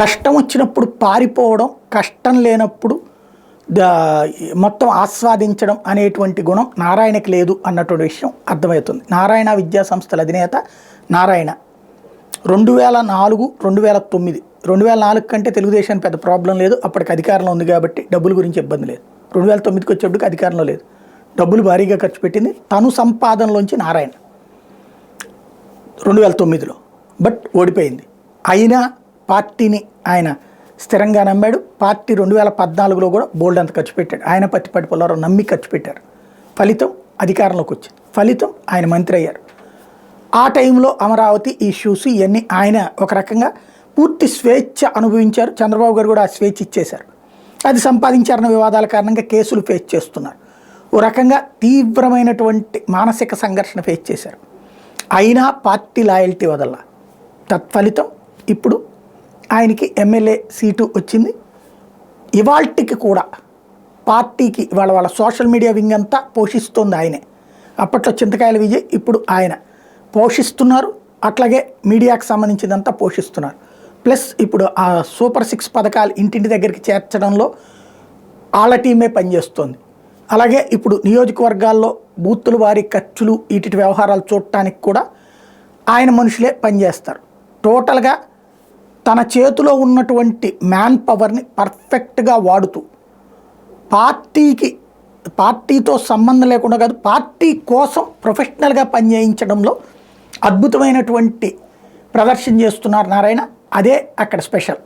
కష్టం వచ్చినప్పుడు పారిపోవడం, కష్టం లేనప్పుడు మొత్తం ఆస్వాదించడం అనేటువంటి గుణం నారాయణకి లేదు అన్నటువంటి విషయం అర్థమవుతుంది. నారాయణ విద్యా సంస్థల అధినేత నారాయణ 2004, 2009 2004 కంటే తెలుగుదేశానికి పెద్ద ప్రాబ్లం లేదు. అప్పటికి అధికారంలో ఉంది కాబట్టి డబ్బుల గురించి ఇబ్బంది లేదు. 2009కి వచ్చేప్పటికి అధికారంలో లేదు, డబ్బులు భారీగా ఖర్చు పెట్టింది తను సంపాదనలోంచి నారాయణ 2009లో. బట్ ఓడిపోయింది. అయినా పార్టీని ఆయన స్థిరంగా నమ్మాడు. పార్టీ 2014లో కూడా బోల్డ్ అంత ఖర్చు పెట్టాడు. ఆయన పత్తిపాటి పుల్లారావు నమ్మి ఖర్చు పెట్టారు. ఫలితం అధికారంలోకి వచ్చింది. ఫలితం ఆయన మంత్రి అయ్యారు. ఆ టైంలో అమరావతి ఇష్యూస్ ఇవన్నీ ఆయన ఒక రకంగా పూర్తి స్వేచ్ఛ అనుభవించారు. చంద్రబాబు గారు కూడా ఆ స్వేచ్ఛ ఇచ్చేశారు. అది సంపాదించారన్న వివాదాల కారణంగా కేసులు ఫేస్ చేస్తున్నారు. ఓ రకంగా తీవ్రమైనటువంటి మానసిక సంఘర్షణ ఫేస్ చేశారు. అయినా పార్టీ లాయల్టీ వదల తత్ఫలితం ఇప్పుడు ఆయనకి ఎమ్మెల్యే సీటు వచ్చింది. ఇవాల్టికి కూడా పార్టీకి వాళ్ళ సోషల్ మీడియా వింగ్ అంతా పోషిస్తుంది ఆయనే. అప్పట్లో చింతకాయల విజయ్, ఇప్పుడు ఆయన పోషిస్తున్నారు. అట్లాగే మీడియాకు సంబంధించిందంతా పోషిస్తున్నారు. ప్లస్ ఇప్పుడు ఆ సూపర్ 6 పథకాలు ఇంటింటి దగ్గరికి చేర్చడంలో వాళ్ళ టీమే పనిచేస్తుంది. అలాగే ఇప్పుడు నియోజకవర్గాల్లో బూతుల వారి ఖర్చులు ఇటు వ్యవహారాలు చూడటానికి కూడా ఆయన మనుషులే పనిచేస్తారు. టోటల్గా తన చేతిలో ఉన్నటువంటి మ్యాన్ పవర్ని పర్ఫెక్ట్గా వాడుతూ పార్టీతో సంబంధం లేకుండా కాదు, పార్టీ కోసం ప్రొఫెషనల్గా పనిచేయించడంలో అద్భుతమైనటువంటి ప్రదర్శన చేస్తున్నారు నారాయణ. అదే అక్కడ స్పెషల్.